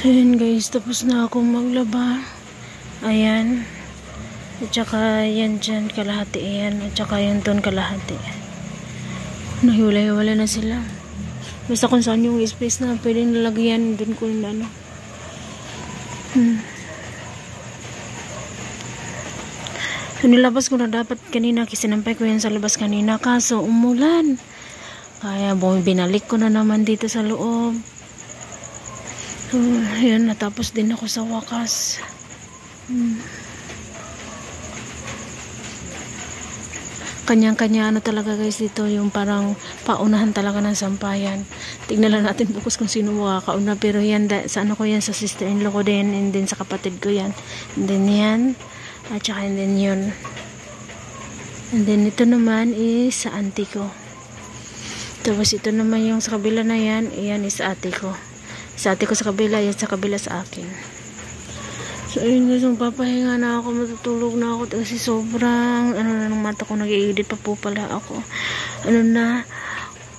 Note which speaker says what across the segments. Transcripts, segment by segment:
Speaker 1: Ayan guys, tapos na akong maglaba. Ayan. At saka yan dyan kalahati. Ayan. At saka yung ton kalahati. Nahiwalay-hiwalay na sila. Basta kung saan yung space na pwedeng lalagyan, dun ko yung ano. So, nilabas ko na dapat kanina kasi sinampay ko yan sa labas kanina. Kaso umulan. Kaya binalik ko na naman dito sa loob. So, ayan, natapos din ako sa wakas. Kanyang-kanya ano talaga guys dito, yung parang paunahan talaga ng sampayan. Tignan lang natin bukas kung sino makakauna, pero yan sa ano ko yan, sa sister-in-law ko din, and then sa kapatid ko yan, and then yan, at saka and then yun, and then ito naman is sa auntie ko. Tapos ito naman yung sa kabila na yan, yan is sa ate ko. Sa ate ko sa kabila, yan sa kabila sa akin. So ayun guys, papahinga na ako, matutulog na ako kasi sobrang ano na ng mata ko, nag-i-edit pa po pala ako. Ano na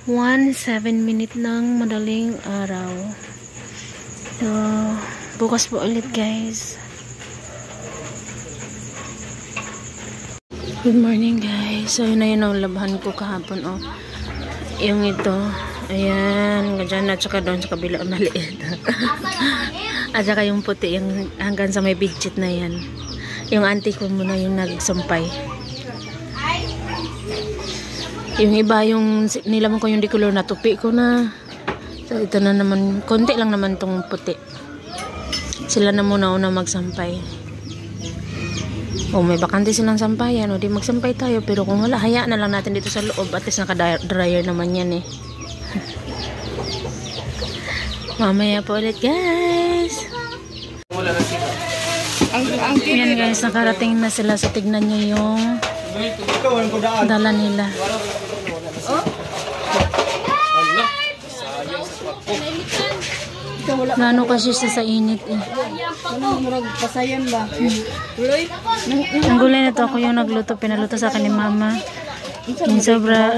Speaker 1: 1:07 ng madaling araw. So bukas po ulit guys. Good morning guys. So yun na yun ang labahan ko kahapon yung ito, ayan, dyan at saka doon sa kabila maliit. At saka yung puti, yung hanggang sa may bidget na yan. Yung auntie ko muna yung nagsampay. Yung iba, yung nilaman ko yung decolor na tupi ko na. So ito na naman, konti lang naman tong puti. Sila na muna una magsampay. May bakante silang sampayan, di magsampay tayo. Pero kung wala, hayaan na lang natin dito sa loob. At least naka-dryer naman yan eh. Mamaya po ulit guys. Yan guys, nakarating na sila. So tignan nyo yung dala nila. Nano kasi siya sa init eh.
Speaker 2: Pasayan ba?
Speaker 1: Ang gulay na to, ako yung nagluto, pinaluto sa akin ni mama. Yung sobra,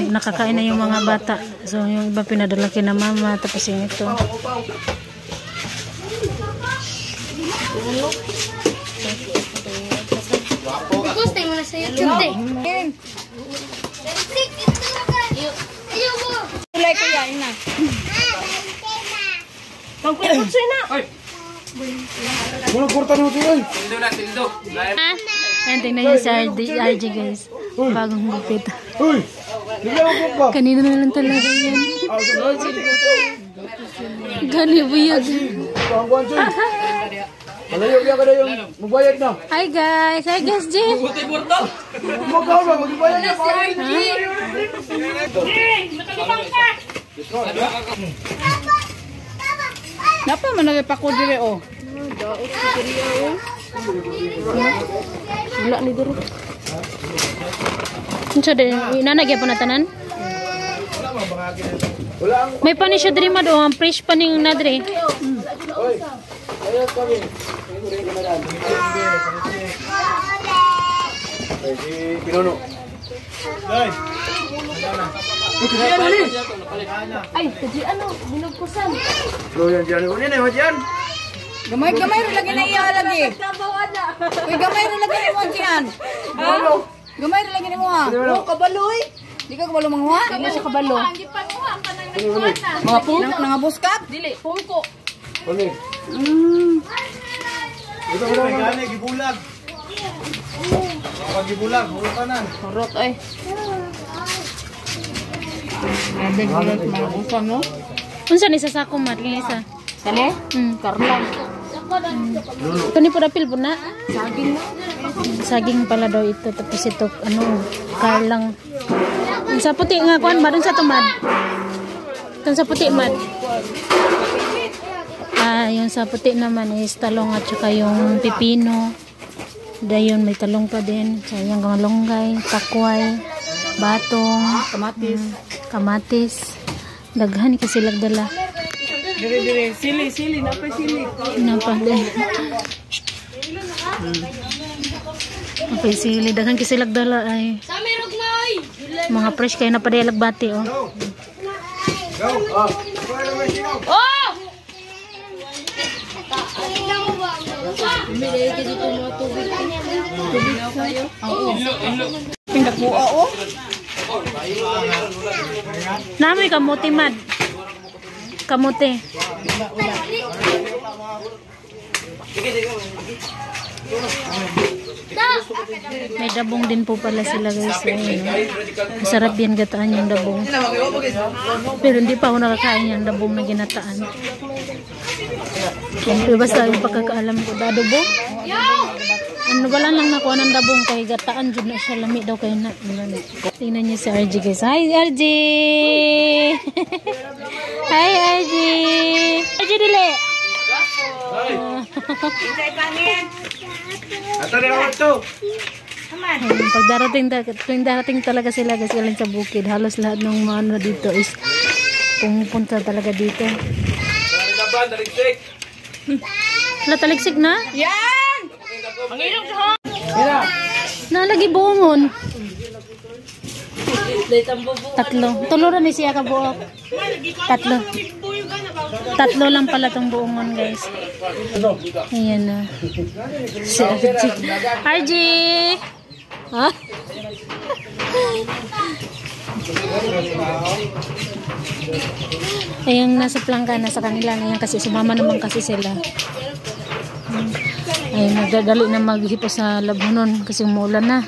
Speaker 1: nakakain na yung mga bata. So yung iba pinadala kina mama, tapos yung ito.
Speaker 3: Gusto mo na sa YouTube din.
Speaker 2: Kulay ko yan na.
Speaker 1: Pang kuya na.
Speaker 4: Oy.
Speaker 5: Wala korta na ito ay.
Speaker 4: Tildo na, tildo.
Speaker 1: Ayan, tingnan nyo sa RG guys. Bagong gupit.
Speaker 5: Uy! Bigyan ako pa.
Speaker 1: Kanina na lang talaga yan. Gani buyag.
Speaker 5: Pangkuhan siya. Malayo biya ka na yung magbayad na.
Speaker 1: Hi guys. Hi guys, Jay.
Speaker 5: Magkakaw na, magbayad na.
Speaker 2: Napa man nagpako dire o.
Speaker 1: Wala ni duro. Unsa din inanagya po na tanan? May pani siya diri mado, ang fresh paning na diri.
Speaker 5: Oy. Ayos kami. Ay, pinuno. Ay.
Speaker 1: Ay, kadi ano, binugkusan.
Speaker 5: Lo yan diyan. Unin na diyan.
Speaker 2: Gamay-gamay ro lagi na iya lagi. Uy, gamay ro lagi mo diyan. Ha? Gamay ro lagi mo ha.
Speaker 1: Oh, kabaloy.
Speaker 2: Di ka kabalo manghuha?
Speaker 1: Hindi siya kabalo.
Speaker 3: Hindi pa mo ang kanang nagkuhan na.
Speaker 2: Mga pungko, mga buskat?
Speaker 1: Dili, pungko.
Speaker 5: Uli. Ito mo na gani gibulag. Pag gibulag, huwag ka na.
Speaker 2: Horot ay. Abig bulat mga buskan no?
Speaker 1: Unsa ni sa sako mat kay isa?
Speaker 2: Sali? Karlan.
Speaker 1: Kani po dapil po na. Saging. Saging pala daw ito, tapos ito ano, karlang. Sa puti nga kuan ba dun sa tumad? Dun sa puti mad. Yung sa puti naman is talong at saka yung pipino. Dayon may talong pa din. Sayang galunggay, takway, batong, kamatis. Daghan kasi lagdala.
Speaker 2: Dire sili na pa sili.
Speaker 1: Napa din. Okay, sili daghan kasi lagdala ay. Mga fresh kayo na pa day lagbati oh.
Speaker 3: Oh! Bumili ka dito mga tubig. Tubig kayo?
Speaker 2: Pinagbuo oh.
Speaker 1: Namoy kamote mad. Kamote. May dabong din po pala sila guys. Ayun. Masarap yan gataan yung dabong. Pero hindi pa ako nakakain yung dabong na ginataan. Siyempre basta yung pagkakaalam ko. Dadobo? Ano wala lang nakuha ng dabong kay gataan. Diyan na siya lami daw kayo na. Tingnan niyo si RG guys. Hi RG! Hi RG! RG dili! Pag darating talaga sila guys galing sa bukid, halos lahat ng mga ano dito is pumupunta talaga dito. Wala taliksik na?
Speaker 2: Yan!
Speaker 1: Nalagi buongon. Tulo rin siya ka buok. Tatlo lang pala tong buongon guys. Ayan na. Si RG. RG! Ha? Ayang nasa plangka, nasa kanila na yan kasi sumama naman kasi sila. Ayun, nagdadali na maghipo sa labunon kasi umulan na.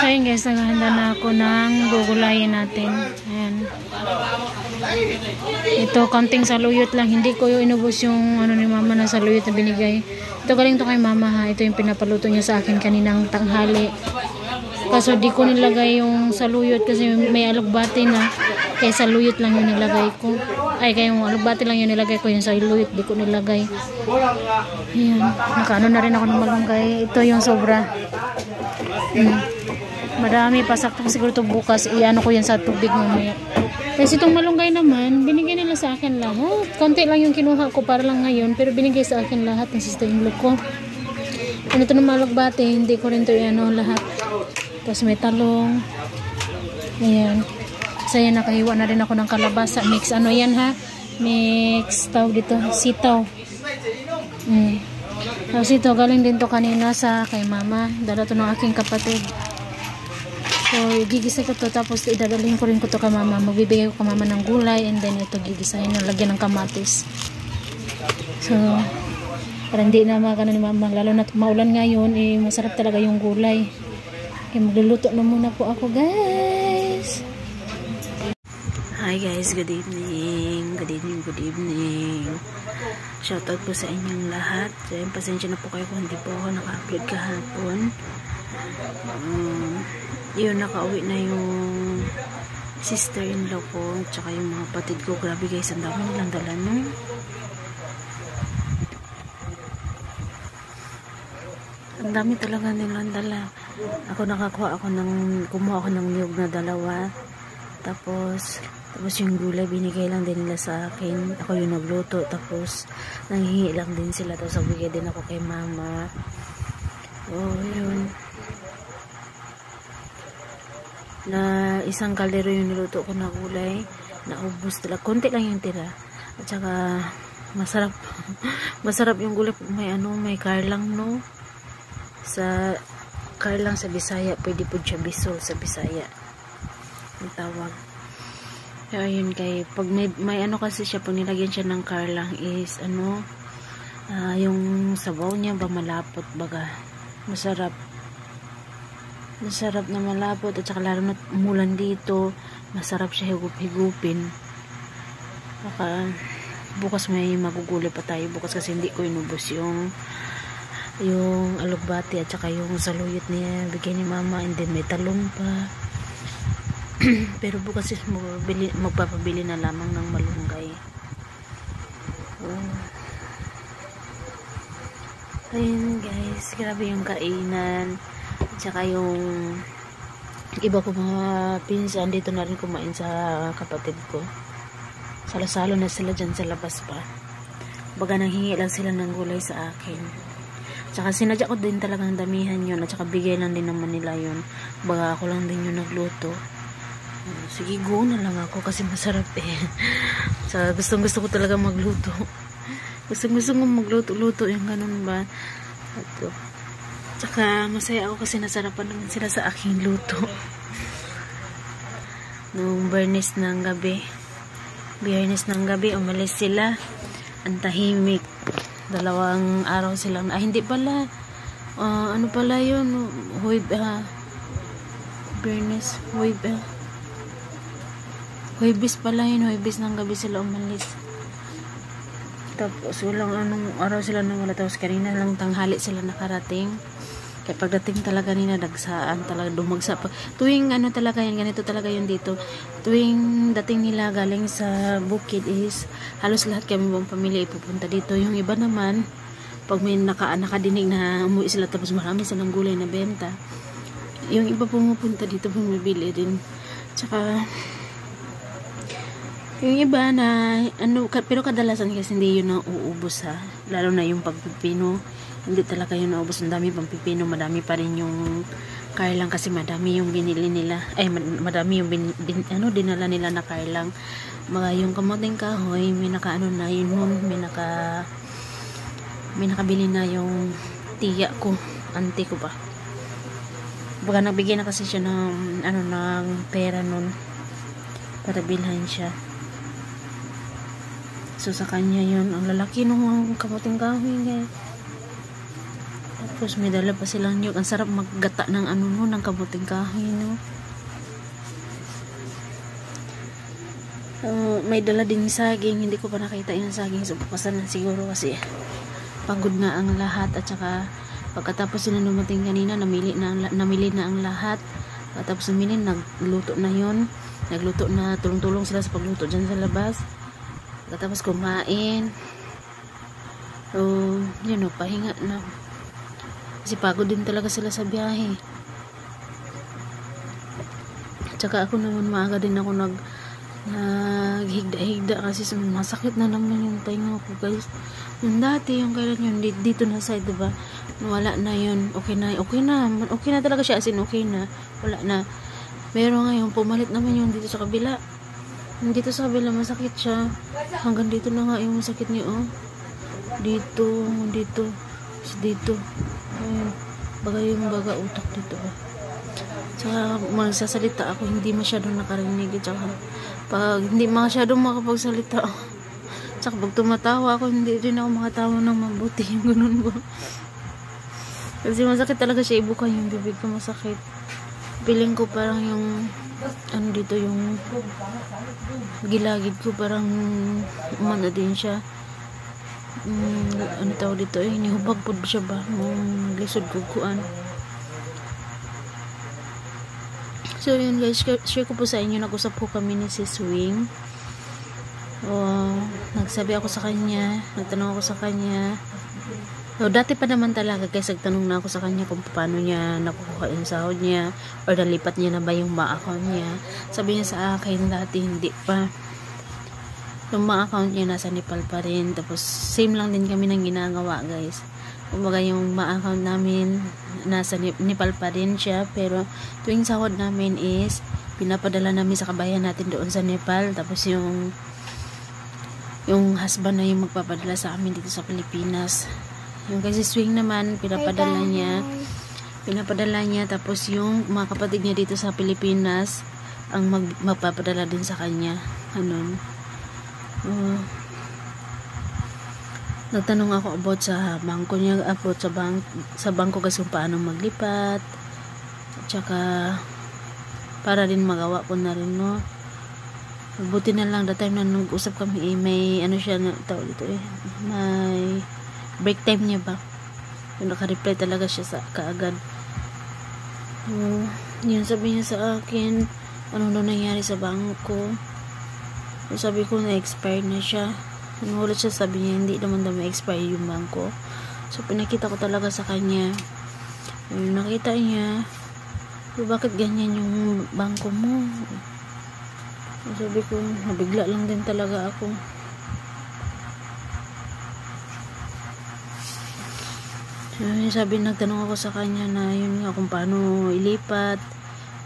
Speaker 1: Ayun guys, naghahanda na ako ng gugulayin natin. Ayan. Ito, konting saluyot lang. Hindi ko yung inubos yung ano ni mama na saluyot na binigay. Ito galing to kay mama ha. Ito yung pinapaluto niya sa akin kaninang tanghali. Kaso di ko nilagay yung saluyot kasi may alugbati na. Kaya saluyot lang yung nilagay ko. Ay, kaya yung alugbati lang yung nilagay ko. Yung saluyot di ko nilagay. Ayan. Nakaano na rin ako ng malunggay. Ito yung sobra. Marami pa. Sakto siguro ito bukas. Iano ko yan sa tubig mamaya. Kasi itong malunggay naman, binigay nila sa akin lahat. Konti lang yung kinuha ko para lang ngayon. Pero binigay sa akin lahat ng sister-in-law ko. Ano ito ng malugbati, hindi ko rin ito iano lahat. Tapos may talong. Ayan. So yan, nakahiwa na rin ako ng kalabasa. Mix, ano yan ha? Mix, tawag dito, sitaw. Tapos ito, galing din to kanina sa kay mama. Dala to ng aking kapatid. So, gigisa ko to. Tapos idadalhin ko rin ko to kay mama. Magbibigay ko kay mama ng gulay. And then ito gigisahin na lagyan ng kamatis. So, para hindi na magano ni mama. Lalo na maulan ngayon, eh, masarap talaga yung gulay. Kaya magluluto na muna po ako guys. Hi guys, good evening. Good evening, good evening. Shoutout po sa inyong lahat. Pasensya na po kayo kung hindi po ako naka-upload kahapon. Yun, nakauwi na yung sister-in-law ko tsaka yung mga patid ko. Grabe guys, ang dami nilang dala no? Ang dami talaga nilang dala. Ako kumuha ako ng niyog na dalawa. Tapos yung gulay binigay lang din nila sa akin. Ako yung nagluto. Tapos nanghihingi lang din sila. Tapos nagbigay din ako kay mama. Oh, yun. Na isang kaldero yung niluto ko na gulay. Naubos talaga. Konti lang yung tira. At saka masarap. Masarap yung gulay. May karlang no. Sa karlang sa Bisaya. Pwede po siya bisol sa Bisaya. Ang tawag. Kaya yun kay pag may ano kasi siya pag nilagyan siya ng karlang is yung sabaw niya ba malapot baga. Masarap na malapot at saka lalo na umulan dito masarap siya higup-higupin. Baka bukas may magugulay pa tayo bukas kasi hindi ko inubos yung alugbati at saka yung saluyot niya bigay ni mama and then may talong pa. Pero bukas is magpapabili na lamang ng malunggay. Ayun guys, grabe yung kainan. Tsaka yung iba ko mga pinsan dito na rin kumain sa kapatid ko. Salo-salo na sila dyan sa labas pa. Baga nanghingi lang sila ng gulay sa akin. Tsaka sinadya ko din talagang damihan yun. At saka bigay lang din naman nila yun. Baga ako lang din yung nagluto. Sige, go na lang ako kasi masarap eh. Tsaka gustong-gusto ko talaga magluto. Gustong-gusto ko magluto-luto yung ganun ba. At, tsaka masaya ako kasi nasarapan naman sila sa aking luto. Nung Biyernes ng gabi, umalis sila. Ang tahimik. 2 araw silang, hindi pala, ano pala yun, Biyernes, Huwebes pala yun, Huwebes ng gabi sila umalis. Tapos, walang anong araw sila nawala, tapos kanina lang tanghali sila nakarating. Kaya pagdating talaga nila, dagsaan talaga, dumagsa pa. Tuwing ano talaga yan, ganito talaga yun dito. Tuwing dating nila galing sa bukid is, halos lahat kami buong pamilya ipupunta dito. Yung iba naman, pag may nakadinig na umuwi sila, tapos marami silang gulay na benta. Yung iba pumupunta dito, bumibili din. Tsaka, yung iba na, pero kadalasan kasi hindi yun ang uubos ha. Lalo na yung pagpipino. Hindi talaga yun naubos. Ang dami pang pipino, madami pa rin yung karlang kasi madami yung binili nila. Ay, madami yung dinala nila na karlang. Mga yung kamuting kahoy, may nakaano na yun nun, may nakabili na yung tiya ko, auntie ko pa. Baga nagbigay na kasi siya ng ng pera nun para bilhan siya. So sa kanya yun, ang lalaki nung kamuting kahoy guys. Tapos may dala pa silang niyog. Ang sarap maggata ng ng kamuting kahoy, no? May dala din saging. Hindi ko pa nakita yung saging. So, papasan na siguro kasi pagod na ang lahat. At saka, pagkatapos sila dumating kanina, namili na ang lahat. Pagkatapos namili, nagluto na yun. Nagluto na, tulong-tulong sila sa pagluto dyan sa labas. Pagkatapos kumain. So, yun o, pahinga na. Kasi pagod din talaga sila sa biyahe. Tsaka ako naman maaga din ako naghigda-higda kasi masakit na naman yung tainga ko guys. Yung dati, yung kailan yun, dito na side, diba? Wala na yun. Okay na talaga siya, as in okay na. Wala na. Pero ngayon, pumalit naman yung dito sa kabila. Yung dito sa kabila, masakit siya. Hanggang dito na nga yung masakit niya, oh. Dito. Ayun, baga utak dito. Tsaka magsasalita ako, hindi masyadong nakarinig. Tsaka pag hindi masyadong makapagsalita, tsaka pag tumatawa ako, hindi rin ako makatawa ng mabuti. Yung ganun ba? Kasi masakit talaga siya, ibuka yung bibig ko, masakit. Feeling ko parang yung dito yung gilagid ko parang umano din siya. Tawag dito nihubag po siya ba mong lisod kukuan. So yun guys, share ko po sa inyo, nag-usap po kami ni Sis Wing. Nagsabi ako sa kanya, nagtanong ako sa kanya. So dati pa naman talaga guys, nagtanong na ako sa kanya kung paano niya nakukuha yung sahod niya or nalipat niya na ba yung account niya. Sabi niya sa akin dati hindi pa. Yung account niya nasa Nepal pa rin. Tapos same lang din kami ng ginagawa guys. Kumbaga yung account namin nasa Nepal pa rin siya, pero tuwing sahod namin is pinapadala namin sa kabayan natin doon sa Nepal. Tapos yung husband na yung magpapadala sa amin dito sa Pilipinas. Yung kasi Swing naman pinapadala niya, tapos yung mga kapatid niya dito sa Pilipinas ang magpapadala din sa kanya. Nagtanong ako about sa bangko niya, about sa bangko kasi kung paano maglipat, at saka para din magawa ko na rin, no. Buti na lang that time na nag-usap kami, may siya na tawag dito may break time niya ba, yung naka-reply talaga siya sa kaagad. Yun, sabi niya sa akin ano nangyari sa bangko. Sabi ko na-expire na siya. Nanulat siya, sabi niya hindi naman daw ma-expire yung bangko. So pinakita ko talaga sa kanya. Nakita niya, bakit ganyan yung bangko mo? Sabi ko, nabigla lang din talaga ako. Nagtanong ako sa kanya na yun nga kung paano ilipat.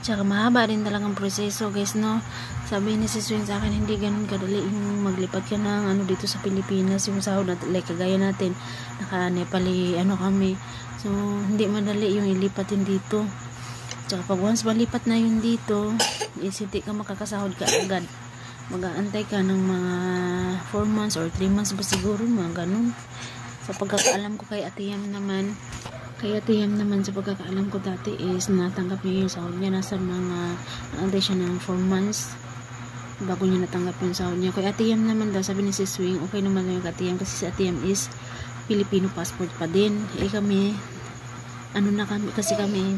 Speaker 1: Tsaka mahaba rin talagang proseso guys, no. Sabi ni si Swing sa akin, hindi ganun kadali yung maglipat ka ng dito sa Pilipinas, yung sahod natin, like kagaya natin, naka-Nepali kami. So, hindi madali yung ilipatin dito. Tsaka pag once malipat na yun dito, hindi ka makakasahod ka agad. Mag-aantay ka ng mga 4 months or 3 months ba siguro, mga ganun. Sa pagkakaalam ko kay Ate Yam naman, sa pagkakaalam ko dati is natanggap niya yung sahod niya, nasa mga naantay siya ng 4 months bago niya natanggap yung sahod niya. Kay Ate Yam naman daw, sabi ni si Swing, okay naman lang yung Ate Yam kasi si Ate Yam is Filipino passport pa din. Kami, kasi kami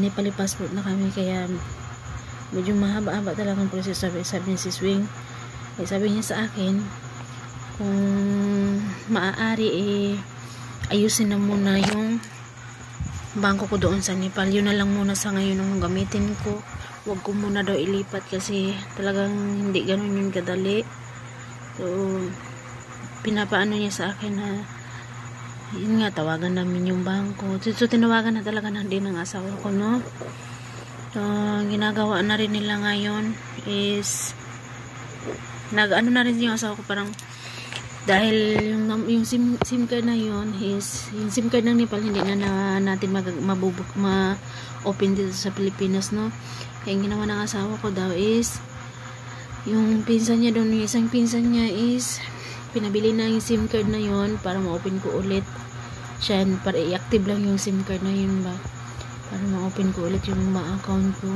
Speaker 1: Nepali passport na kami, kaya medyo mahaba-haba talagang proseso. Sabi ni si Swing, sabi niya sa akin, kung maaari ayusin na muna yung bangko ko doon sa Nepal. Yun na lang muna sa ngayon ang gamitin ko. Huwag ko muna daw ilipat kasi talagang hindi ganun yun kadali. So, pinapaano niya sa akin na yun nga, tawagan namin yung bangko. So tinawagan na talaga na din ng asawa ko, no? So, ginagawa na rin nila ngayon is na rin yung asawa ko, parang dahil yung SIM card na yun is yung SIM card ng Nepal, hindi na natin ma-open dito sa Pilipinas, no? Kaya yung ginawa ng asawa ko daw is yung pinsan niya doon, yung isang pinsan niya is pinabili na yung SIM card na yun para ma-open ko ulit siya, para i-active lang yung SIM card na yun ba, para ma-open ko ulit yung account ko.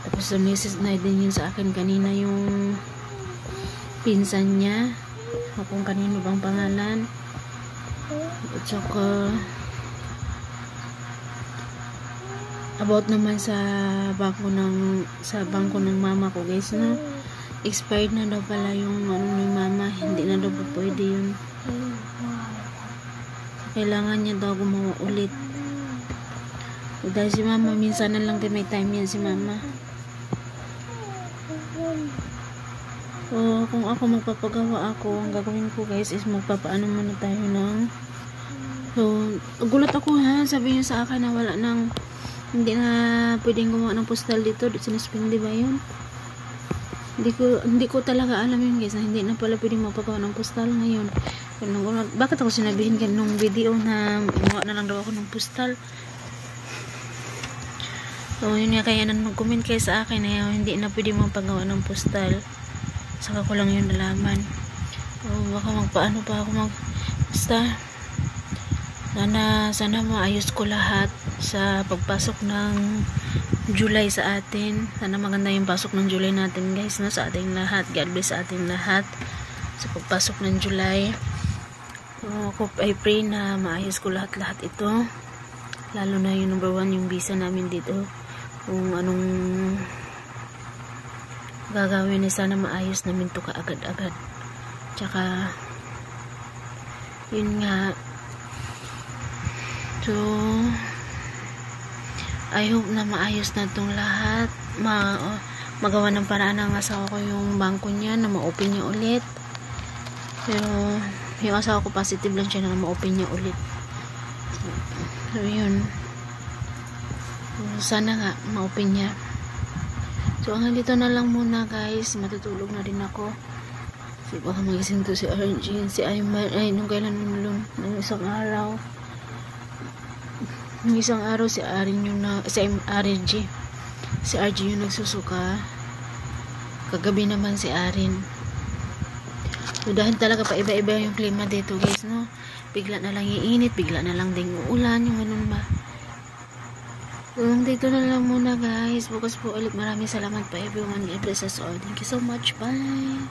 Speaker 1: Tapos sa message na din yun sa akin kanina yung pinsan niya, kung kanino bang pangalan. At saka about naman sa bangko ng mama ko guys, no, expired na daw pala yung ni mama, hindi na daw pwede yun. Kailangan niya daw gumawa ulit. Dahil si mama minsan na lang din may time yan si mama. So, kung ako magpapagawa ang gagawin ko guys is magpapaano muna tayo ng, so, gulat ako ha, sabi niyo sa akin na wala nang, hindi na pwedeng gumawa ng postal dito, sinuspindi ba yun? Hindi ko talaga alam yun guys, na hindi na pala pwedeng mapagawa ng postal ngayon. Bakit ako sinabihin nung video na gumawa na lang daw ako ng postal? So, yun nga, kaya nag-comment kayo sa akin na hindi na pwedeng mapagawa ng postal. Saka ko lang yun nalaman. Baka magpaano pa ako basta sana maayos ko lahat sa pagpasok ng July sa atin. Sana maganda yung pasok ng July natin guys, no? Sa ating lahat. God bless sa ating lahat sa pagpasok ng July. Ako I pray na maayos ko lahat ito, lalo na yung number 1 yung visa namin dito, kung anong gagawin na sana maayos namin to kaagad-agad. Tsaka yun nga, so I hope na maayos na tong lahat, magawa ng paraan ng asawa ko yung bangko niya na ma-open niya ulit. Pero yung asawa ko positive lang siya na ma-open niya ulit. So yun, sana nga ma-open niya. So hanggang dito na lang muna guys, matutulog na din ako. Kasi baka magising to si RG, si Ayman, nung kailan nung isang araw. Nung isang araw si Arin yung si RG. Si RG yung nagsusuka. Kagabi naman si Arin. So dahil talaga pa iba-iba yung klima dito guys, no? Bigla na lang iinit, bigla na lang ding uulan, yung ganun ba. So, dito na lang muna guys. Bukas po ulit. Maraming salamat pa everyone. God bless us all. Thank you so much. Bye.